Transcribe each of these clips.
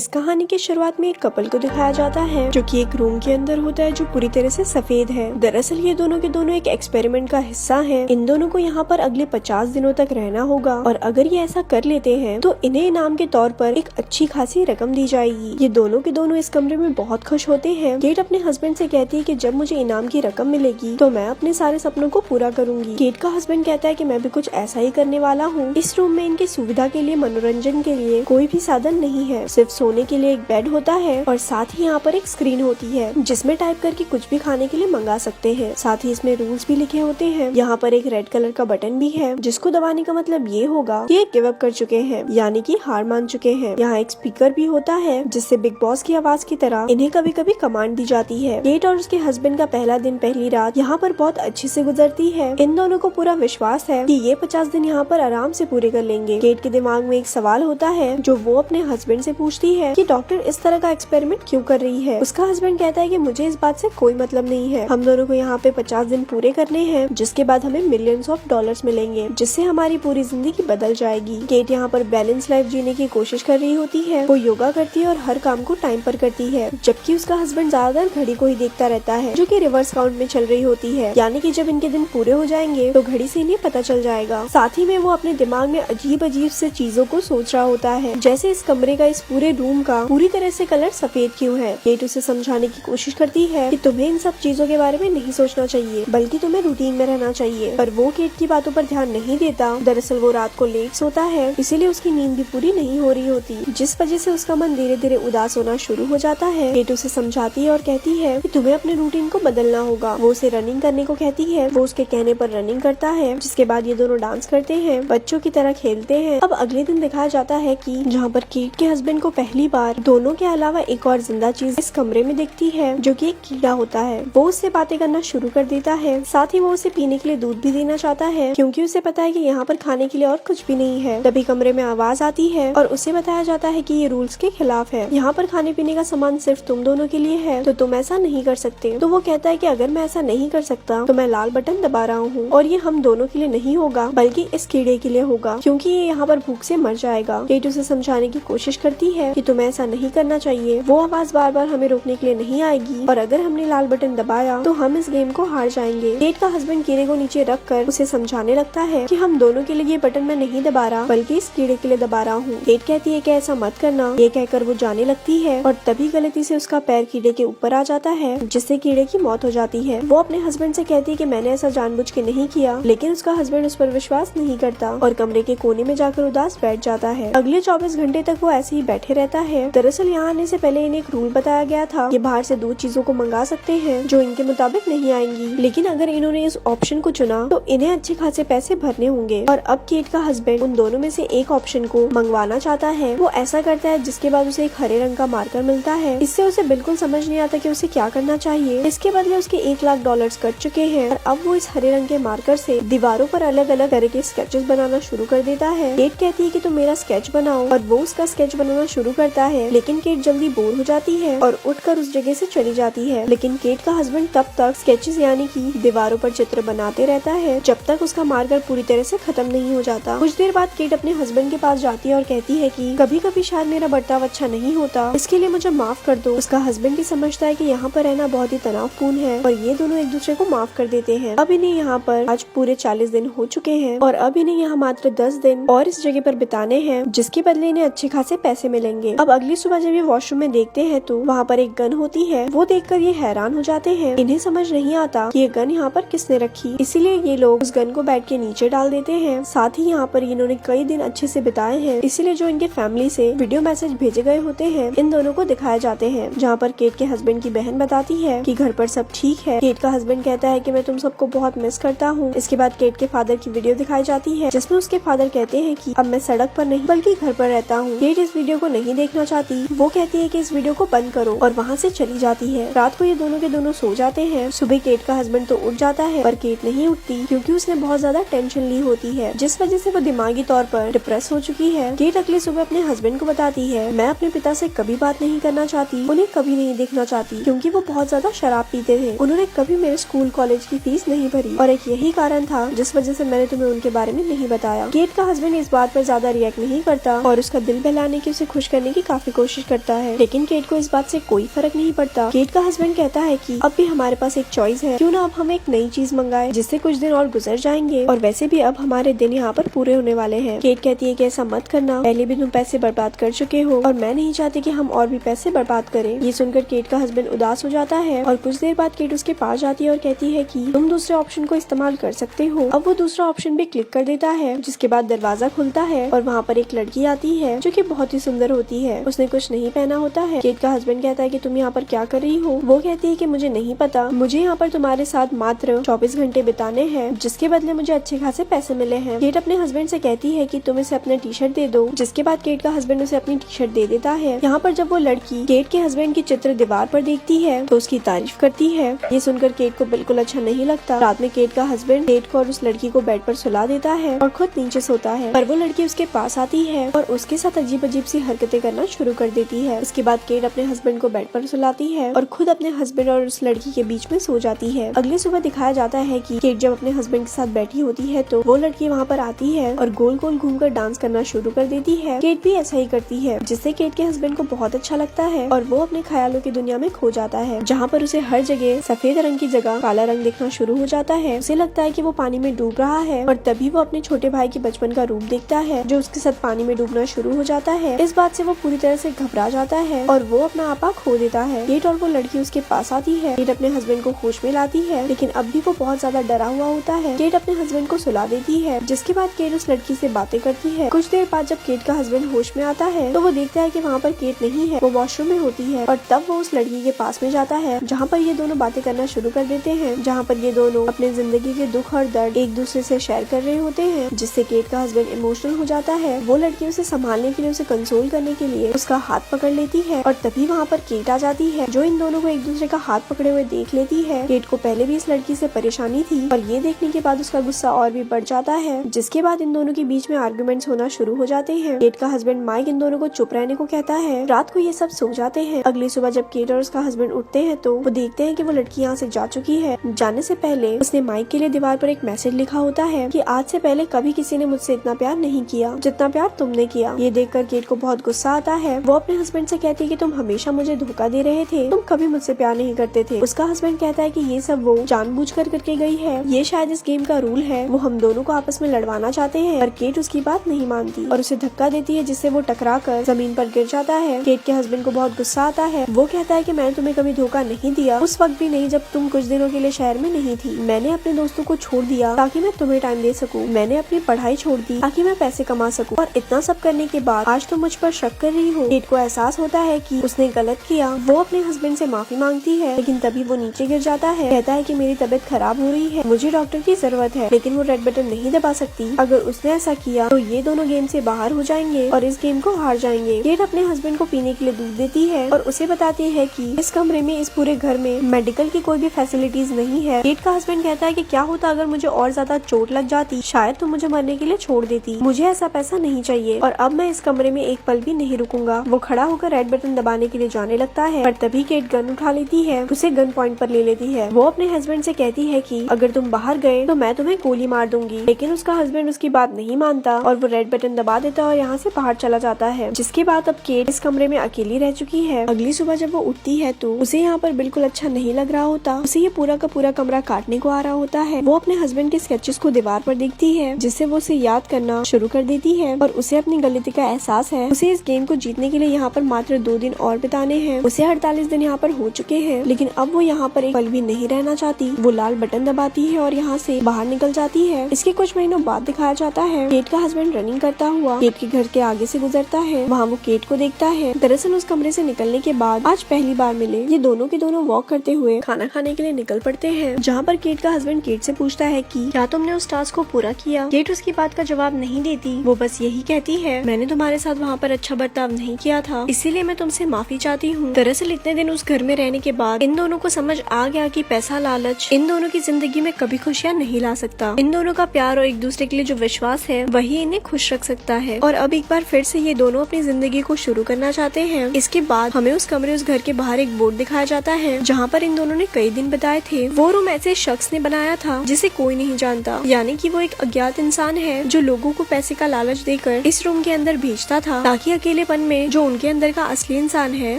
इस कहानी की शुरुआत में एक कपल को दिखाया जाता है जो कि एक रूम के अंदर होता है जो पूरी तरह से सफेद है। दरअसल ये दोनों के दोनों एक एक्सपेरिमेंट का हिस्सा हैं। इन दोनों को यहाँ पर अगले 50 दिनों तक रहना होगा और अगर ये ऐसा कर लेते हैं तो इन्हें इनाम के तौर पर एक अच्छी खासी रकम दी जाएगी। ये दोनों के दोनों इस कमरे में बहुत खुश होते हैं। केट अपने हस्बैंड से कहती है कि जब मुझे इनाम की रकम मिलेगी तो मैं अपने सारे सपनों को पूरा करूंगी। केट का हस्बैंड कहता है कि मैं भी कुछ ऐसा ही करने वाला हूँ। इस रूम में इनकी सुविधा के लिए मनोरंजन के लिए कोई भी साधन नहीं है, सिर्फ सोने के लिए एक बेड होता है और साथ ही यहाँ पर एक स्क्रीन होती है जिसमें टाइप करके कुछ भी खाने के लिए मंगा सकते हैं। साथ ही इसमें रूल्स भी लिखे होते हैं। यहाँ पर एक रेड कलर का बटन भी है जिसको दबाने का मतलब ये होगा कि ये गिव अप कर चुके हैं, यानी कि हार मान चुके हैं। यहाँ एक स्पीकर भी होता है जिससे बिग बॉस की आवाज की तरह इन्हें कभी कभी कमांड दी जाती है। केट और उसके हस्बैंड का पहला दिन पहली रात यहाँ पर बहुत अच्छे से गुजरती है। इन दोनों को पूरा विश्वास है कि ये 50 दिन यहाँ पर आराम से पूरे कर लेंगे। केट के दिमाग में एक सवाल होता है जो वो अपने हस्बैंड से पूछती है कि डॉक्टर इस तरह का एक्सपेरिमेंट क्यों कर रही है। उसका हस्बैंड कहता है कि मुझे इस बात से कोई मतलब नहीं है, हम दोनों को यहाँ पे 50 दिन पूरे करने हैं जिसके बाद हमें मिलियंस ऑफ डॉलर्स मिलेंगे जिससे हमारी पूरी जिंदगी बदल जाएगी। केट यहाँ पर बैलेंस लाइफ जीने की कोशिश कर रही होती है। वो योगा करती है और हर काम को टाइम पर करती है, जबकि उसका हस्बैंड ज्यादातर घड़ी को ही देखता रहता है जो कि रिवर्स काउंट में चल रही होती है, यानी कि जब इनके दिन पूरे हो जाएंगे तो घड़ी से इन्हें पता चल जाएगा। साथ ही में वो अपने दिमाग में अजीब अजीब से चीजों को सोच रहा होता है, जैसे इस कमरे का, इस पूरे रूम का पूरी तरह से कलर सफेद क्यों है। केट उसे समझाने की कोशिश करती है कि तुम्हें इन सब चीजों के बारे में नहीं सोचना चाहिए बल्कि तुम्हें रूटीन में रहना चाहिए, पर वो केट की बातों पर ध्यान नहीं देता। दरअसल वो रात को लेट सोता है, इसीलिए उसकी नींद भी पूरी नहीं हो रही होती, जिस वजह से उसका मन धीरे धीरे उदास होना शुरू हो जाता है। केट उसे समझाती है और कहती है कि तुम्हें अपने रूटीन को बदलना होगा। वो उसे रनिंग करने को कहती है। वो उसके कहने पर रनिंग करता है, जिसके बाद ये दोनों डांस करते हैं, बच्चों की तरह खेलते हैं। अब अगले दिन दिखाया जाता है कि जहाँ पर केट के हस्बैंड को पहली बार दोनों के अलावा एक और जिंदा चीज इस कमरे में दिखती है जो कि एक कीड़ा होता है। वो उससे बातें करना शुरू कर देता है। साथ ही वो उसे पीने के लिए दूध भी देना चाहता है क्योंकि उसे पता है कि यहाँ पर खाने के लिए और कुछ भी नहीं है। तभी कमरे में आवाज आती है और उसे बताया जाता है कि ये रूल्स के खिलाफ है, यहाँ पर खाने पीने का सामान सिर्फ तुम दोनों के लिए है, तो तुम ऐसा नहीं कर सकते। तो वो कहता है कि अगर मैं ऐसा नहीं कर सकता तो मैं लाल बटन दबा रहा हूँ और ये हम दोनों के लिए नहीं होगा बल्कि इस कीड़े के लिए होगा क्योंकि ये यहाँ पर भूख से मर जाएगा। केट उसे समझाने की कोशिश करती है कि तुम्हें ऐसा नहीं करना चाहिए, वो आवाज बार बार हमें रोकने के लिए नहीं आएगी और अगर हमने लाल बटन दबाया तो हम इस गेम को हार जाएंगे। केट का हस्बैंड कीड़े को नीचे रख कर उसे समझाने लगता है कि हम दोनों के लिए ये बटन मैं नहीं दबा रहा बल्कि इस कीड़े के लिए दबा रहा हूँ। केट कहती है कि ऐसा मत करना। ये कहकर वो जाने लगती है और तभी गलती से उसका पैर कीड़े के ऊपर आ जाता है जिससे कीड़े की मौत हो जाती है। वो अपने हस्बैंड से कहती है कि मैंने ऐसा जानबूझ के नहीं किया, लेकिन उसका हस्बैंड उस पर विश्वास नहीं करता और कमरे के कोने में जाकर उदास बैठ जाता है। अगले 24 घंटे तक वो ऐसे ही बैठे रहता है। दरअसल यहाँ आने से पहले इन्हें एक रूल बताया गया था कि बाहर से 2 चीजों को मंगा सकते हैं जो इनके मुताबिक नहीं आएंगी, लेकिन अगर इन्होंने इस ऑप्शन को चुना तो इन्हें अच्छे खासे पैसे भरने होंगे। और अब केट का हस्बैंड उन दोनों में से एक ऑप्शन को मंगवाना चाहता है। वो ऐसा करता है जिसके बाद उसे एक हरे रंग का मार्कर मिलता है। इससे उसे बिल्कुल समझ नहीं आता कि उसे क्या करना चाहिए। इसके बदले उसके 1 लाख डॉलर्स कट चुके हैं और अब वो इस हरे रंग के मार्कर से दीवारों पर अलग अलग तरह के स्केचेस बनाना शुरू कर देता है। केट कहती है कि तुम मेरा स्केच बनाओ और वो उसका स्केच बनाना शुरू करता है, लेकिन केट जल्दी बोर हो जाती है और उठकर उस जगह से चली जाती है। लेकिन केट का हस्बैंड तब तक स्केचेस यानी कि दीवारों पर चित्र बनाते रहता है जब तक उसका मार्कर पूरी तरह से खत्म नहीं हो जाता। कुछ देर बाद केट अपने हस्बैंड के पास जाती है और कहती है कि कभी कभी शायद मेरा बर्ताव अच्छा नहीं होता, इसके लिए मुझे माफ कर दो। उसका हस्बैंड भी समझता है कि यहाँ पर रहना बहुत ही तनावपूर्ण है और ये दोनों एक दूसरे को माफ कर देते हैं। अब इन्हें यहाँ पर आज पूरे 40 दिन हो चुके हैं और अब इन्हें यहाँ मात्र 10 दिन और इस जगह पर बिताने हैं जिसके बदले इन्हें अच्छे खासे पैसे मिलेंगे। अब अगली सुबह जब ये वॉशरूम में देखते हैं तो वहाँ पर एक गन होती है। वो देखकर ये हैरान हो जाते हैं। इन्हें समझ नहीं आता कि ये गन यहाँ पर किसने रखी, इसीलिए ये लोग उस गन को बेड के नीचे डाल देते हैं। साथ ही यहाँ पर इन्होंने कई दिन अच्छे से बिताए हैं, इसीलिए जो इनके फैमिली से वीडियो मैसेज भेजे गए होते हैं इन दोनों को दिखाए जाते हैं, जहाँ पर केट के हस्बैंड की बहन बताती है कि घर पर सब ठीक है। केट का हस्बैंड कहता है कि मैं तुम सबको बहुत मिस करता हूँ। इसके बाद केट के फादर की वीडियो दिखाई जाती है जिसमें उसके फादर कहते हैं कि अब मैं सड़क पर नहीं बल्कि घर पर रहता हूँ। केट इस वीडियो को नहीं देखना चाहती। वो कहती है कि इस वीडियो को बंद करो और वहाँ से चली जाती है। रात को ये दोनों के दोनों सो जाते हैं। सुबह केट का हस्बैंड तो उठ जाता है पर केट नहीं उठती क्योंकि उसने बहुत ज्यादा टेंशन ली होती है जिस वजह से वो दिमागी तौर पर डिप्रेस हो चुकी है। केट अगली सुबह अपने हस्बैंड को बताती है मैं अपने पिता से कभी बात नहीं करना चाहती, उन्हें कभी नहीं देखना चाहती क्योंकि वो बहुत ज्यादा शराब पीते थे। उन्होंने कभी मेरे स्कूल कॉलेज की फीस नहीं भरी और एक यही कारण था जिस वजह से मैंने तुम्हें उनके बारे में नहीं बताया। केट का हस्बैंड इस बात पर ज्यादा रिएक्ट नहीं करता और उसका दिल बहलाने की, उसे खुश करने करने की काफी कोशिश करता है, लेकिन केट को इस बात से कोई फर्क नहीं पड़ता। केट का हस्बैंड कहता है कि अब भी हमारे पास एक चॉइस है, क्यों ना अब हम एक नई चीज मंगाए जिससे कुछ दिन और गुजर जाएंगे, और वैसे भी अब हमारे दिन यहाँ पर पूरे होने वाले हैं। केट कहती है कि ऐसा मत करना, पहले भी तुम पैसे बर्बाद कर चुके हो और मैं नहीं चाहती कि हम और भी पैसे बर्बाद करें। ये सुनकर केट का हस्बैंड उदास हो जाता है और कुछ देर बाद केट उसके पास जाती है और कहती है कि तुम दूसरे ऑप्शन को इस्तेमाल कर सकते हो। अब वो दूसरा ऑप्शन भी क्लिक कर देता है, जिसके बाद दरवाजा खुलता है और वहाँ पर एक लड़की आती है जो कि बहुत ही सुंदर होती है। उसने कुछ नहीं पहना होता है। केट का हस्बैंड कहता है कि तुम यहाँ पर क्या कर रही हो? वो कहती है कि मुझे नहीं पता, मुझे यहाँ पर तुम्हारे साथ मात्र 24 घंटे बिताने हैं, जिसके बदले मुझे अच्छे खासे पैसे मिले हैं। केट अपने हस्बैंड से कहती है कि तुम इसे अपना टी शर्ट दे दो, जिसके बाद केट का हस्बैंड उसे अपनी टी शर्ट दे देता है। यहाँ पर जब वो लड़की केट के हस्बैंड की चित्र दीवार पर देखती है तो उसकी तारीफ करती है। ये सुनकर केट को बिल्कुल अच्छा नहीं लगता। रात में केट का हस्बैंड केट को और उस लड़की को बेड पर सुला देता है और खुद नीचे सोता है, पर वो लड़की उसके पास आती है और उसके साथ अजीब अजीब सी हरकतें करना शुरू कर देती है। उसके बाद केट अपने हस्बैंड को बेड पर सुलाती है और खुद अपने हस्बैंड और उस लड़की के बीच में सो जाती है। अगली सुबह दिखाया जाता है कि केट जब अपने हस्बैंड के साथ बैठी होती है तो वो लड़की वहाँ पर आती है और गोल गोल घूमकर डांस करना शुरू कर देती है। केट भी ऐसा ही करती है, जिससे केट के हस्बैंड को बहुत अच्छा लगता है और वो अपने ख्यालों की दुनिया में खो जाता है, जहाँ पर उसे हर जगह सफेद रंग की जगह काला रंग दिखना शुरू हो जाता है। उसे लगता है कि वो पानी में डूब रहा है और तभी वो अपने छोटे भाई के बचपन का रूप देखता है जो उसके साथ पानी में डूबना शुरू हो जाता है। इस बात से वो पूरी तरह से घबरा जाता है और वो अपना आपा खो देता है। केट और वो लड़की उसके पास आती है। केट अपने हस्बैंड को होश में लाती है, लेकिन अब भी वो बहुत ज्यादा डरा हुआ होता है। केट अपने हस्बैंड को सुला देती है, जिसके बाद केट उस लड़की से बातें करती है। कुछ देर बाद जब केट का हस्बैंड होश में आता है तो वो देखता है कि वहाँ पर केट नहीं है, वो वॉशरूम में होती है और तब वो उस लड़की के पास में जाता है, जहाँ पर ये दोनों बातें करना शुरू कर देते हैं, जहाँ पर ये दोनों अपने जिंदगी के दुख और दर्द एक दूसरे से शेयर कर रहे होते हैं, जिससे केट का हस्बैंड इमोशनल हो जाता है। वो लड़की उसे संभालने के लिए, उसे कंसोल करने के लिए उसका हाथ पकड़ लेती है और तभी वहाँ पर केट आ जाती है, जो इन दोनों को एक दूसरे का हाथ पकड़े हुए देख लेती है। केट को पहले भी इस लड़की से परेशानी थी और ये देखने के बाद उसका गुस्सा और भी बढ़ जाता है, जिसके बाद इन दोनों के बीच में आर्गुमेंट्स होना शुरू हो जाते हैं। केट का हस्बैंड माइक इन दोनों को चुप रहने को कहता है। रात को ये सब सो जाते हैं। अगली सुबह जब केट और उसका हस्बैंड उठते हैं तो वो देखते हैं कि वो लड़की यहाँ से जा चुकी है। जाने से पहले उसने माइक के लिए दीवार पर एक मैसेज लिखा होता है कि आज से पहले कभी किसी ने मुझसे इतना प्यार नहीं किया जितना प्यार तुमने किया। ये देखकर केट को बहुत गुस्सा आता है। वो अपने हस्बैंड से कहती है कि तुम हमेशा मुझे धोखा दे रहे थे, तुम कभी मुझसे प्यार नहीं करते थे। उसका हस्बैंड कहता है कि ये सब वो जानबूझकर करके गई है, ये शायद इस गेम का रूल है, वो हम दोनों को आपस में लड़वाना चाहते हैं। पर केट उसकी बात नहीं मानती और उसे धक्का देती है, जिससे वो टकरा कर जमीन पर गिर जाता है। केट के हस्बैंड को बहुत गुस्सा आता है। वो कहता है कि मैंने तुम्हें कभी धोखा नहीं दिया, उस वक्त भी नहीं जब तुम कुछ दिनों के लिए शहर में नहीं थी। मैंने अपने दोस्तों को छोड़ दिया ताकि मैं तुम्हें टाइम दे सकूं। मैंने अपनी पढ़ाई छोड़ दी ताकि मैं पैसे कमा सकूं, और इतना सब करने के बाद आज तुम मुझ पर शक कर रही हो। केट को एहसास होता है कि उसने गलत किया। वो अपने हस्बैंड से माफी मांगती है, लेकिन तभी वो नीचे गिर जाता है। कहता है कि मेरी तबीयत खराब हो रही है, मुझे डॉक्टर की जरूरत है, लेकिन वो रेड बटन नहीं दबा सकती। अगर उसने ऐसा किया तो ये दोनों गेम से बाहर हो जाएंगे और इस गेम को हार जाएंगे। केट अपने हस्बैंड को पीने के लिए दूध देती है और उसे बताती है कि इस कमरे में, इस पूरे घर में मेडिकल की कोई भी फैसिलिटीज नहीं है। केट का हस्बैंड कहता है कि क्या होता अगर मुझे और ज्यादा चोट लग जाती, शायद तुम मुझे मरने के लिए छोड़ देती। मुझे ऐसा पैसा नहीं चाहिए और अब मैं इस कमरे में एक पल भी नहीं रुकूंगा। वो खड़ा होकर रेड बटन दबाने के लिए जाने लगता है, पर तभी केट गन उठा लेती है, उसे गन पॉइंट पर ले लेती है। वो अपने हस्बैंड से कहती है कि अगर तुम बाहर गए तो मैं तुम्हें गोली मार दूंगी, लेकिन उसका हस्बैंड उसकी बात नहीं मानता और वो रेड बटन दबा देता है और यहाँ से बाहर चला जाता है। जिसके बाद अब केट इस कमरे में अकेली रह चुकी है। अगली सुबह जब वो उठती है तो उसे यहाँ पर बिल्कुल अच्छा नहीं लग रहा होता। उसे ये पूरा का पूरा कमरा काटने को आ रहा होता है। वो अपने हस्बैंड के स्केचेस को दीवार पर देखती है, जिससे वो उसे याद करना शुरू कर देती है और उसे अपनी गलती का एहसास है। उसे इस गेम को जीतने के लिए यहाँ पर मात्र 2 दिन और बिताने हैं। उसे 48 दिन यहाँ पर हो चुके हैं, लेकिन अब वो यहाँ पर एक पल भी नहीं रहना चाहती। वो लाल बटन दबाती है और यहाँ से बाहर निकल जाती है। इसके कुछ महीनों बाद दिखाया जाता है केट का हस्बैंड रनिंग करता हुआ केट के घर के आगे से गुजरता है। वहाँ वो केट को देखता है। दरअसल उस कमरे से निकलने के बाद आज पहली बार मिले ये दोनों के दोनों वॉक करते हुए खाना खाने के लिए निकल पड़ते हैं, जहाँ पर केट का हस्बैंड केट से पूछता है कि क्या तुमने उस टास्क को पूरा किया। केट उसकी बात का जवाब नहीं देती। वो बस यही कहती है, मैंने तुम्हारे साथ वहाँ पर अच्छा बर्ताव नहीं किया था, इसीलिए मैं तुमसे माफी चाहती हूँ। दरअसल इतने दिन उस घर में रहने के बाद इन दोनों को समझ आ गया कि पैसा लालच इन दोनों की जिंदगी में कभी खुशियाँ नहीं ला सकता। इन दोनों का प्यार और एक दूसरे के लिए जो विश्वास है वही इन्हें खुश रख सकता है। और अब एक बार फिर से ये दोनों अपनी जिंदगी को शुरू करना चाहते हैं। इसके बाद हमें उस कमरे, उस घर के बाहर एक बोर्ड दिखाया जाता है, जहाँ पर इन दोनों ने कई दिन बिताए थे। वो रूम ऐसे शख्स ने बनाया था जिसे कोई नहीं जानता, यानी कि वो एक अज्ञात इंसान है जो लोगों को पैसे का लालच देकर इस रूम के अंदर भेजता था ताकि अकेले अकेलेपन में जो उनके अंदर का असली इंसान है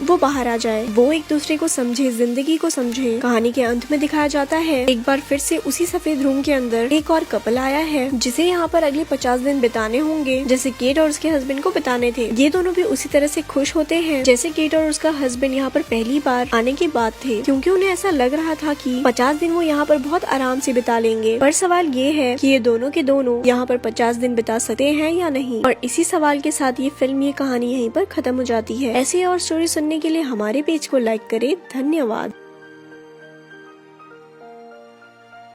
वो बाहर आ जाए, वो एक दूसरे को समझे, जिंदगी को समझे। कहानी के अंत में दिखाया जाता है एक बार फिर से उसी सफेद रूम के अंदर एक और कपल आया है जिसे यहाँ पर अगले 50 दिन बिताने होंगे जैसे केट और उसके हस्बैंड को बिताने थे। ये दोनों भी उसी तरह से खुश होते हैं जैसे केट और उसका हस्बैंड यहाँ पर पहली बार आने के बाद थे, क्योंकि उन्हें ऐसा लग रहा था कि 50 दिन वो यहाँ पर बहुत आराम से बिता लेंगे। पर सवाल ये है कि ये दोनों के दोनों यहाँ पर 50 दिन बिता सकते हैं या नहीं। और इसी सवाल के साथ ये फिल्म, ये कहानी यहीं पर खत्म हो जाती है। ऐसी और स्टोरी सुनने के लिए हमारे पेज को लाइक करें। धन्यवाद।